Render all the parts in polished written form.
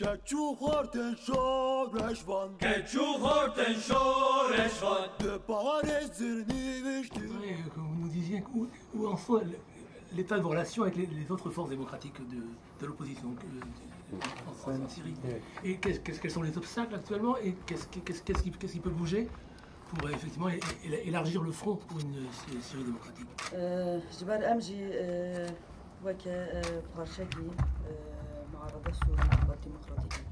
Keçu horten şoreşvan Keçu horten şoreşvan De parezirni vişti. Comme vous nous disiez, où en soit l'état de vos relations avec les autres forces démocratiques de l'opposition en Syrie. Et quels sont les obstacles actuellement et qu'est-ce qui peut bouger pour effectivement élargir le front pour une Syrie démocratique. جبر أمجي وك بارشكي معارضة سورية démocratique.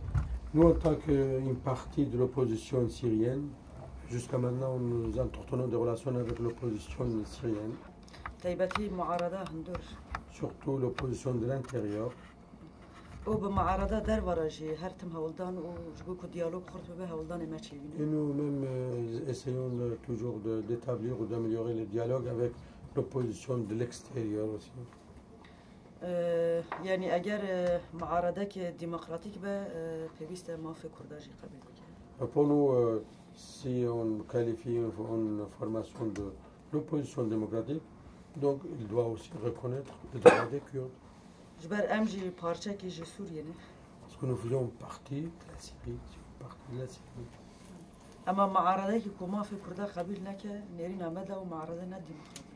Nous, en tant qu'une partie de l'opposition syrienne, jusqu'à maintenant, nous entretenons des relations avec l'opposition syrienne, تايبتي معارضة هندور. surtout l'opposition de l'intérieur. او بمعارضة در ورجي هرتم هولدان وجبو كو ديالوج خرط به هولدان ما تشيبين. Et nous-mêmes essayons toujours d'établir ou d'améliorer le dialogue avec l'opposition de l'extérieur aussi. يعني أجر معارضة كديمقراطيك به بيست ما في كرداجي قبل. Pour nous, si on qualifie une formation de l'opposition démocratique, donc il doit aussi reconnaître le droit des Kurdes. جبر أمجي بارشكي جي سوريا. Parce que nous faisons partie de la Syrie, partie de la Syrie. أما معارضة كي كوما في كردا قبل نك نيرين مدى ومعارضة ديمقراطية.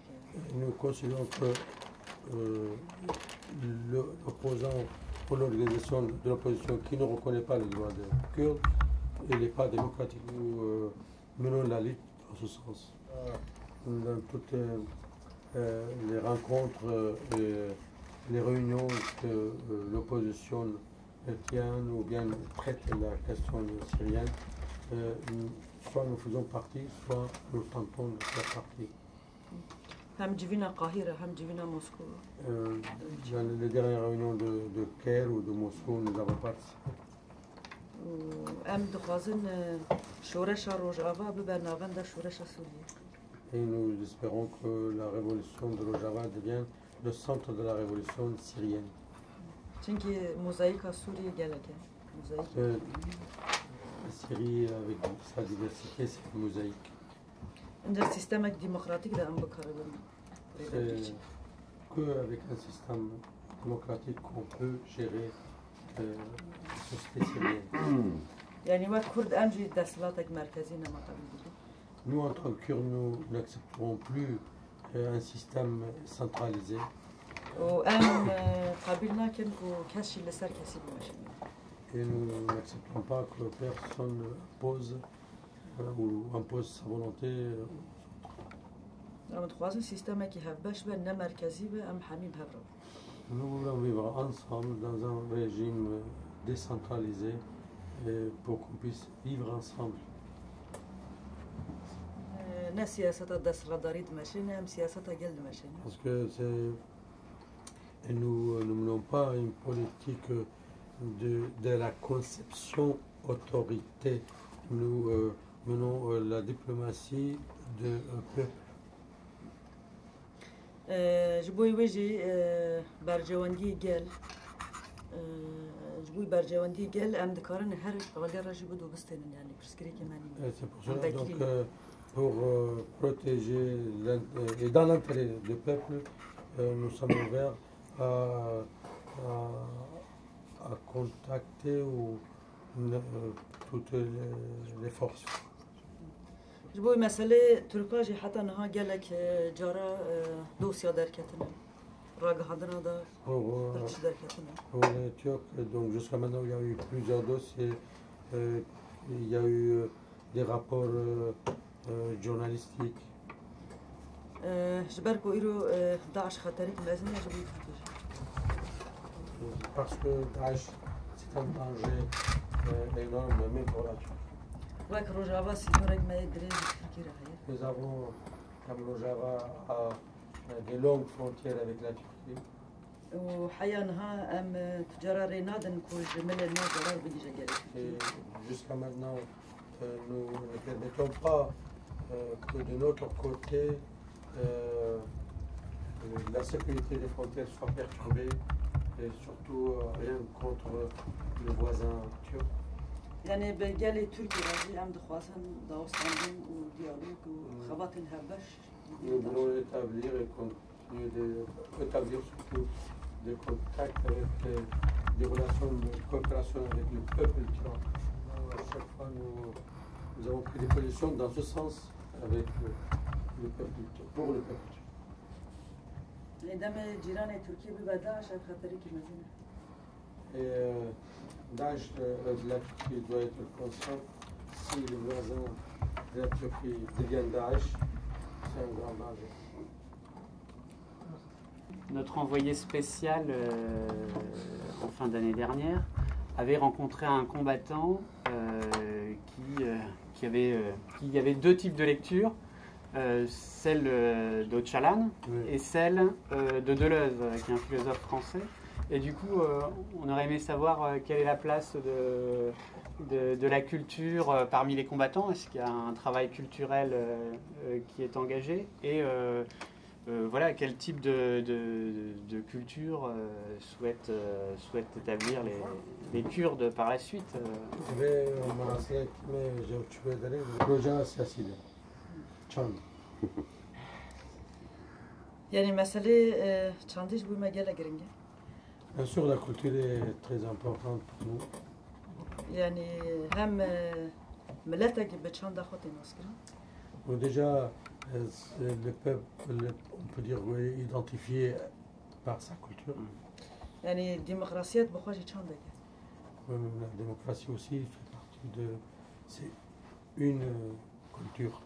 Nous considérons que l'opposant pour l'organisation de l'opposition qui ne reconnaît pas les droits des Kurdes, il n'est pas démocratique. Nous menons la lutte dans ce sens. Dans toutes les rencontres et les réunions que l'opposition tient ou bien traite la question syrienne, soit nous faisons partie, soit nous tentons de faire partie. هم جيفينا القاهرة هم جيفينا موسكو. Dans les dernières réunions de Caire ou de Moscou, nous avons participé. وأم دخوازن شورش روجافا ببرنامج شورش سوريا. Et nous espérons que la révolution de Rojava devienne le centre de la révolution syrienne. çünkü mozaïka Suriye geleke. Mozaïk. La Syrie, avec sa diversité, c'est une mosaïque. عند سيستمك ديمقراطيك ده أم بكربن. C'est qu'avec un système démocratique qu'on peut gérer la société syrienne. يعني وقت كرد أمجي دستلاتك مركزي نما قبل. Nous, en tant que Kurdes, nous n'accepterons plus un système centralisé. وأم قبلنا كنكو كاشي لسر كاسي بمشي. Et nous n'accepterons pas que personne pose ou impose sa volonté. أنا متخوازن سيستمك يهبش بنا مركزي بأم حميم هبرو. Nous voulons vivre ensemble dans un régime décentralisé pour qu'on puisse vivre ensemble. نا سياسة دستلاتاري دمشينا أم سياسة جلد مشينا. Parce que nous ne menons pas une politique de la conception autorité. Nous menons la diplomatie de peuple. جبوي وجي برجواندي جل جبوي برجواندي جل أم دكارن هر غالي رجي بدو بستنن يعني برسكري كماني. C'est pour cela donc pour protéger et dans l'intérêt du peuple, nous sommes ouverts à contacter toutes les forces. جبوي مسألة تركاجي حتى نها جالك جارا دوسيا دركتنا راجع حضرنا دا برش دركتنا. Pour les Turcs, donc jusqu'à maintenant il y a eu plusieurs dossiers, il y a eu des rapports journalistiques. جبركو إيرو داعش خطرك لازم يجبوي تركاجي. Parce que Daesh c'est un danger énorme même pour la Turquie. وك روجافا سيدورك ما يدري تركي راهي. Nous avons, comme Rojava a des longues frontières avec la Turquie. وحيانها أم تجارة رينادن كوج من الناس جرار بيجي جالك. Et jusqu'à maintenant, nous ne permettons pas que de notre côté la sécurité des frontières soit perturbée et surtout rien contre le voisin turc. يعني بجالي تركي راجي أم دخواسن داوستاندين وديالوج وخبط الهبش. Nous voulons établir et continuer d'établir surtout des contacts avec des relations de coopération avec le peuple turc. À chaque fois, nous avons pris des positions dans ce sens avec le peuple turc, pour le peuple turc. دم جيران تركيا بيبقى داعش خطري كمزينة. Et Daesh de la Turquie doit être conscient si les voisins de la Turquie deviennent Daesh, c'est un grand danger. Notre envoyé spécial, en fin d'année dernière, avait rencontré un combattant qui avait deux types de lecture, celle d'Öcalan et celle de Deleuze, qui est un philosophe français. Et du coup, on aurait aimé savoir quelle est la place de la culture parmi les combattants. Est-ce qu'il y a un travail culturel qui est engagé et voilà, quel type de culture souhaitent établir les Kurdes par la suite. Ve مناسبت جوچوبه داره پروژه سیاسی داره چند يعني مسألة چندش بوي مجال جرينجة. Bien sûr, la culture est très importante pour nous. يعني هم ملتك بچند خاطر ناسكرا. Donc déjà, le peuple, on peut dire, est identifié par sa culture. يعني الديمقراطيات بخواجي چند La démocratie aussi fait partie de... C'est une culture.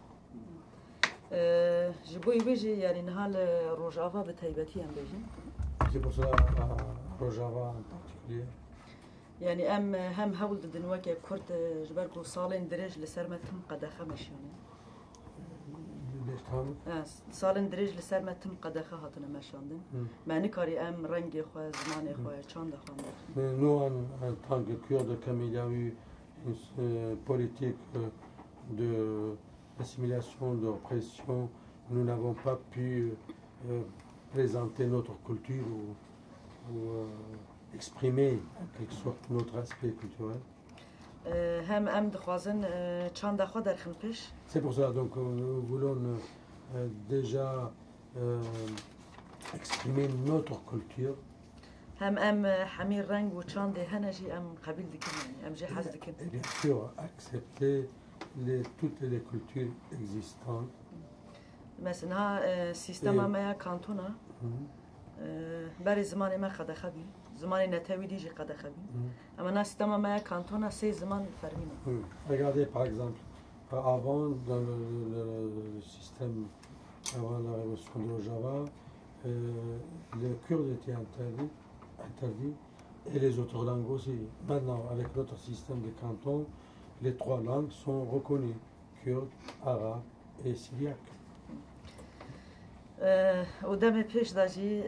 جبوي بيجي يعني نهال روجافا بتهيبتي ام بيجي. C'est pour cela à Rojava en particulier. يعني هم هول ضد نواكي كرت جبركو صالين درج لسرمتهم قدخه مشيوني. صالين درج لسرمتهم قدخه هاتنا مشاندن. معنی کاری رنگ خواه زمان خواه چند خواه. Nous, en tant que Kurdes, comme il y a eu une politique d'assimilation, d'oppression, nous n'avons pas pu présenter notre culture ou exprimer en quelque sorte notre aspect culturel. C'est pour cela donc nous voulons déjà exprimer notre culture. Et bien sûr accepter toutes les cultures existantes. مثلا سیستم ما کانتونا برای زمان ما قد خبی زمان نتوی دیجی قد خبی اما نه سیستم ما کانتونا سه زمان فرمینه. Regardez par exemple avant dans le système avant la révolution de Rojava les Kurdes étaient interdits et les autres langues aussi. Maintenant avec notre système de cantons les trois langues sont reconnues, kurde, arabe et syriaque. ودم پیش داشتی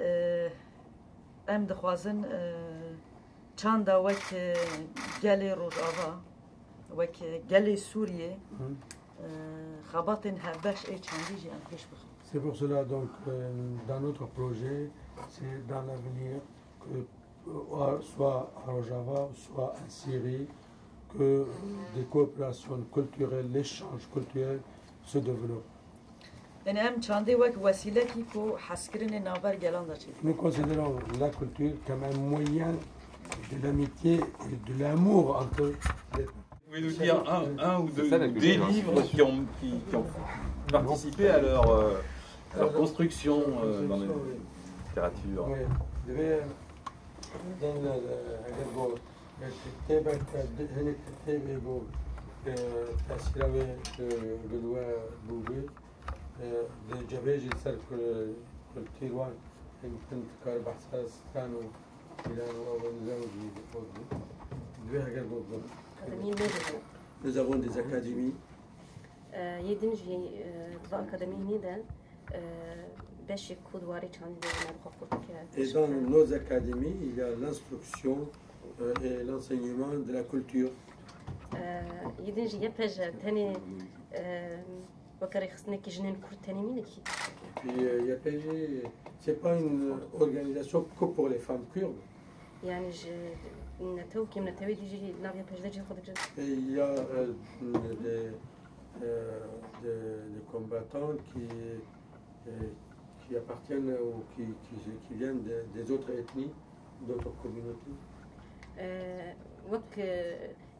ام دخوازن چند وقت گلی روجاوا وقت گلی سوریه خباتن هبش ای چندی جی ام پیش بخو. C'est pour cela donc dans notre projet c'est dans l'avenir que soit à Rojava soit en Syrie que des coopérations culturelles, l'échange culturel se développe. Nous considérons la culture comme un moyen de l'amitié et de l'amour entre les peuples. Vous pouvez nous dire un ou deux des livres qui ont participé à leur construction dans la littérature? Oui, الجباجي يسرق التيروان يمكن تكار بحساس كانوا إلى زوجي Nous avons des académies. Et dans nos académies, il y a l'instruction et l'enseignement de la culture. Puis YPG, c'est pas une organisation que pour les femmes kurdes. Et il y a des combattants qui appartiennent ou qui viennent des autres ethnies, d'autres communautés. وك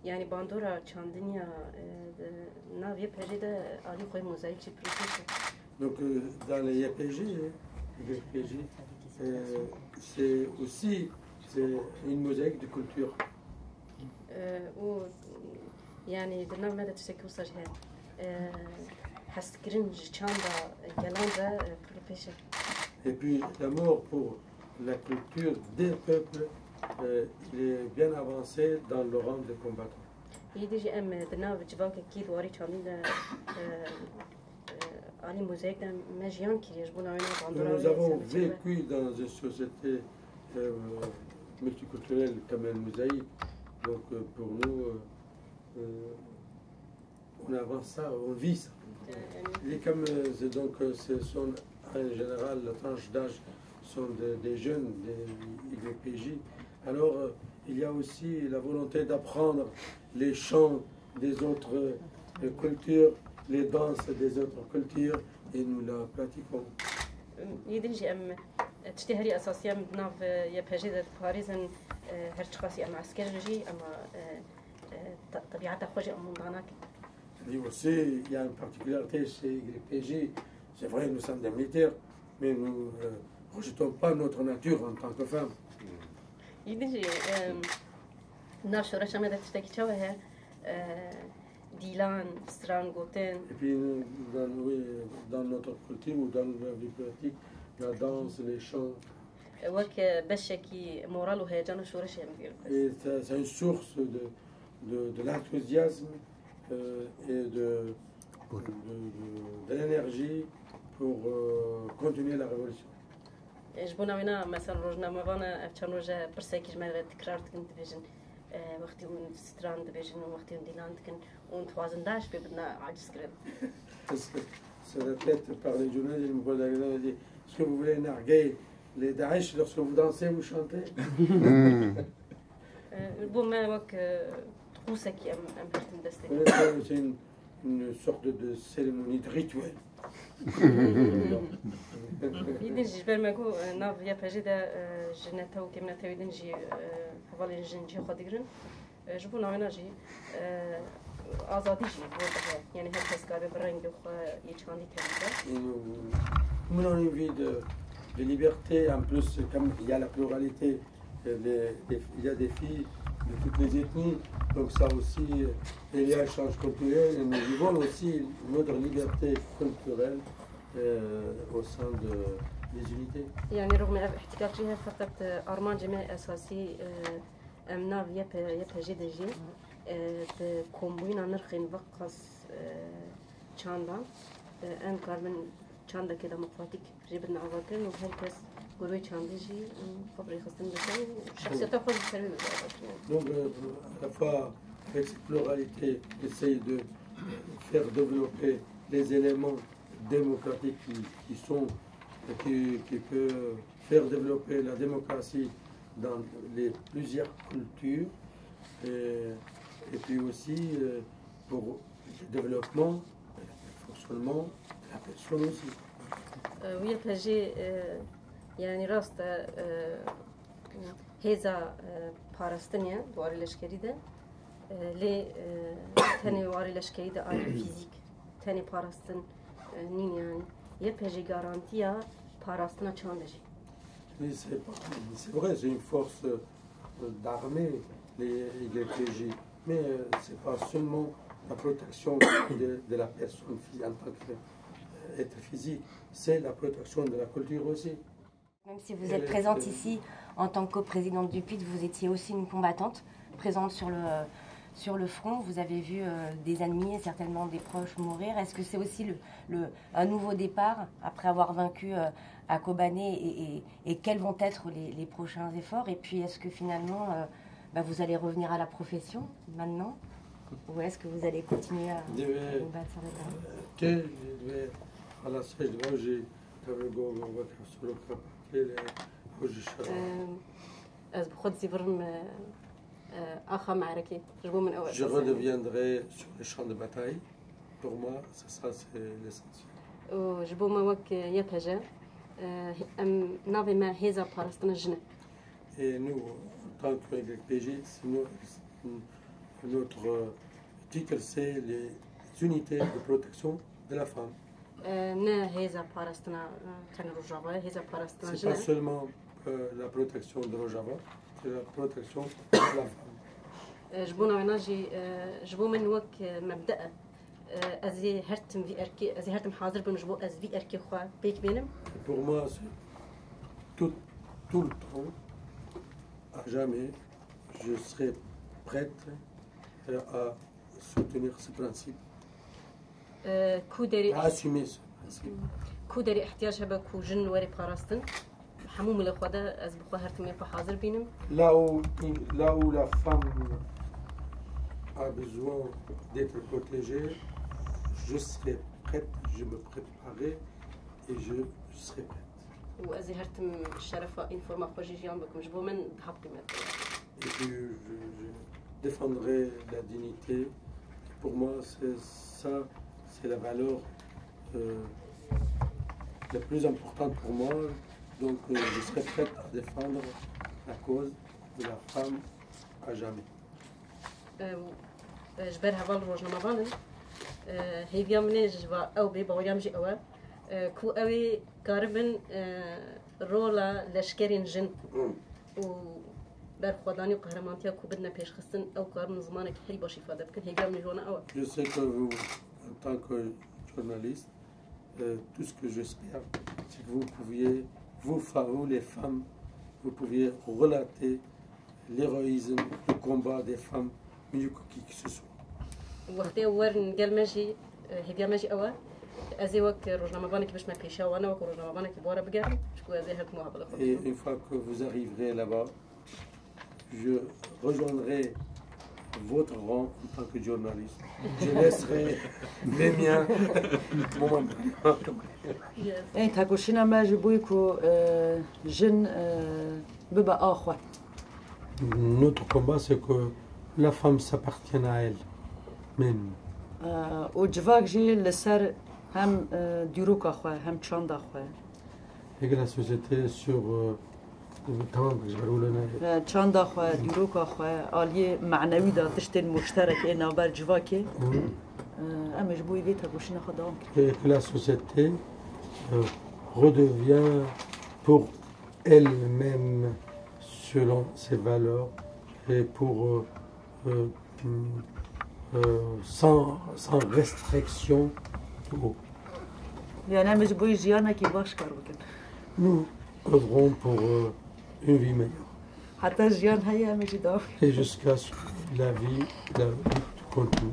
يعني باندورا چاندنيا ناوية بهجده آلي خوي موزايك شي بروفيسور. Donc dans les YPG, c'est aussi une mosaïque de culture. و يعني درنا ماذا تشتكي وصاج هاد حس كرنج چاندا جلاندا بروفيسور. Et puis l'amour pour la culture des peuples, il est bien avancé dans le rang des combattants. يديجي ام درنا بجباك كيد واري چاندين آلي موزايك دا مجيان كي يجبونا وينا باندورا. Nous avons vécu dans une société multiculturelle comme une mosaïque. Donc pour nous, on avance ça, on vit ça. Et comme donc, ce sont en général, la tranche d'âge sont des jeunes, des YPJ, alors il y a aussi la volonté d'apprendre les chants des autres cultures, les danses des autres cultures, et nous la pratiquons. يديجي ام تشتهري اساسيا بناف يا بهجده باريزن هرتشقاسي ام عسكرجي اما طبيعتها خوجي ام مضاناك. Et aussi, il y a une particularité chez YPJ, c'est vrai, nous sommes des militaires, mais nous ne rejetons pas notre nature en tant que femmes. يديجي ناف شورشا ماذا تشتكي شوها ديلان سترانغوتين. Et puis, dans notre culture ou dans la vie pratique, la danse, les chants. وك بشكي مورال وهيجان شورشا مدير. Et c'est une source de l'enthousiasme et de l'énergie pour continuer la révolution. جبونا وينا مثلا روجنا مبانا أفتشان روجا برساكيج مرة تكرار تكن دبيجن وقتي ون ستران دبيجن وقتي ون ديلان تكن ونتوازن داش ببدنا عجز كريب. C'est la tête par les journalistes, ils me posent la question, ils disent, est-ce que vous voulez narguer les Daesh lorsque vous dansez, vous chantez? Bon, mais وك تقوسك أم هرتن دستك. C'est une sorte de cérémonie, de rituel. يدنجي جبال ماكو ناف يا بهجده جنته وكمنته يدنجي حوالي جنجي خديرن جبونا وينا جي آزادی جی بود یعنی هر کس کاری برنگ خو یچانی تریده. Nous avons une vie de liberté, en plus comme il y a la pluralité, il y a des filles de toutes les ethnies, donc ça aussi, il y a un échange culturel et nous vivons aussi notre liberté culturelle au sein des unités. يعني رغم احتكاكها فقط أرمان جماعة أساسي أمنا يبقى جدا جي بكمبوينا نرخين بقص چاندا أم كاربن چاندا كده مقفاتيك جبنا عواكن وبهالكس قروي چاندي جي خبري خصن بسي شخصيته خود بسروي Donc à la fois avec cette pluralité, essaye de faire développer les éléments démocratiques qui peuvent faire développer la démocratie dans les plusieurs cultures et puis aussi pour le développement, le fonctionnement de la personne aussi. ويا بهجي يعني راست هذا باراستنيا دواري لشكري ده لي تاني واري لشكري ده آلي فيزيك تاني باراستن نين يعني يا بهجي غارانتيا باراستنا چاندجي. C'est vrai, c'est une force d'armée, les YPJ, mais ce n'est pas seulement la protection de la personne en tant qu'être physique, c'est la protection de la culture aussi. Même si vous êtes présente ici en tant que coprésidente du PIT, vous étiez aussi une combattante présente sur le front. Vous avez vu des ennemis et certainement des proches mourir. Est-ce que c'est aussi un nouveau départ après avoir vaincu à Kobané et quels vont être les prochains efforts? Et puis est-ce que finalement vous allez revenir à la profession maintenant? Ou est-ce que vous allez continuer à combattre sur le terrain? Je redeviendrai sur les champs de bataille. Pour moi, ça c'est l'essentiel. Et nous, en tant que YPG, notre titre, c'est les unités de protection de la femme. C'est pas seulement la protection de Rojava, c'est la protection de la femme. جبونا وناجي جبو من وك مبدأ أزي هرتم في أركي أزي هرتم حاضر بنجبو أز في أركي خوا بيك بينم. Pour moi, c'est tout le temps, à jamais, je serai prête à soutenir ce principe, à assumer ce principe. كو داري احتياج هبا كو جن وري بخارستن حموم الأخوة أز بخوا هرتم يفا حاضر بينم. Là où la femme a besoin d'être protégée, je serai prête, je me préparerai et je serai prête. وأزي هرتم الشرفة إنفورما خوجي جيان بكم جبو من بحق قيمة. Et puis je défendrai la dignité. Pour moi, c'est ça, c'est la valeur la plus importante pour moi. Donc je serai prête à défendre la cause de la femme à jamais. جبر هفال روجنا مبانن هي بيام منيج أو بي بويام جي أوا كو أوي قاربن رولا لشكرين جن و بر خدانی و قهرمانتیا کو بدنا پیش خستن او کار من زمانك حری باشی فاده بکن هی بیام نجوانا أوا. Je sais que vous, en tant que journaliste, tout ce que j'espère, c'est que vous pouviez, vous les femmes, vous pouviez relater l'héroïsme, le combat des femmes, mieux que qui que ce soit. وقتی ورن قال ماجي هي بيام ماجي أوا أزي وك روجنا مبانك باش ما بيشا وانا وك روجنا مبانك بورا بقى شكو أزي هك مو هبلا. Et une fois que vous arriverez là-bas, je rejoindrai votre rang en tant que journaliste. Je laisserai les miens momentanément. إيه تاكوشينا ما جبويكو جن ببا آخوة. Notre combat, c'est que la femme s'appartienne à elle-même. وجواك جي لسر هم ديروك أخوة هم تشاند أخوة. Et que la société sur تشاند أخوة ديروك أخوة عالية معنوي دا تشتن مشترك إنا بر جواكي. أما جبوي بيت تاكوشينا خدام. Et que la société redevient pour elle-même selon ses valeurs et pour sans restriction. يعني أما جبوي جيانا كي باش كاربكن. Nous œuvrons pour une vie meilleure. حتى جيان هيا أما جداف. Et jusqu'à ce que la vie continue.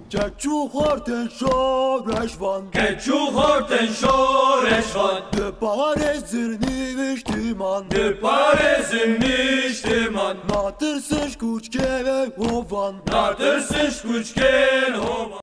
Keçu horten şoreşvan Keçu horten şoreşvan De parezir niviştiman De parezin niştiman Natırsın şkuçke ve hovan Natırsın şkuçken hovan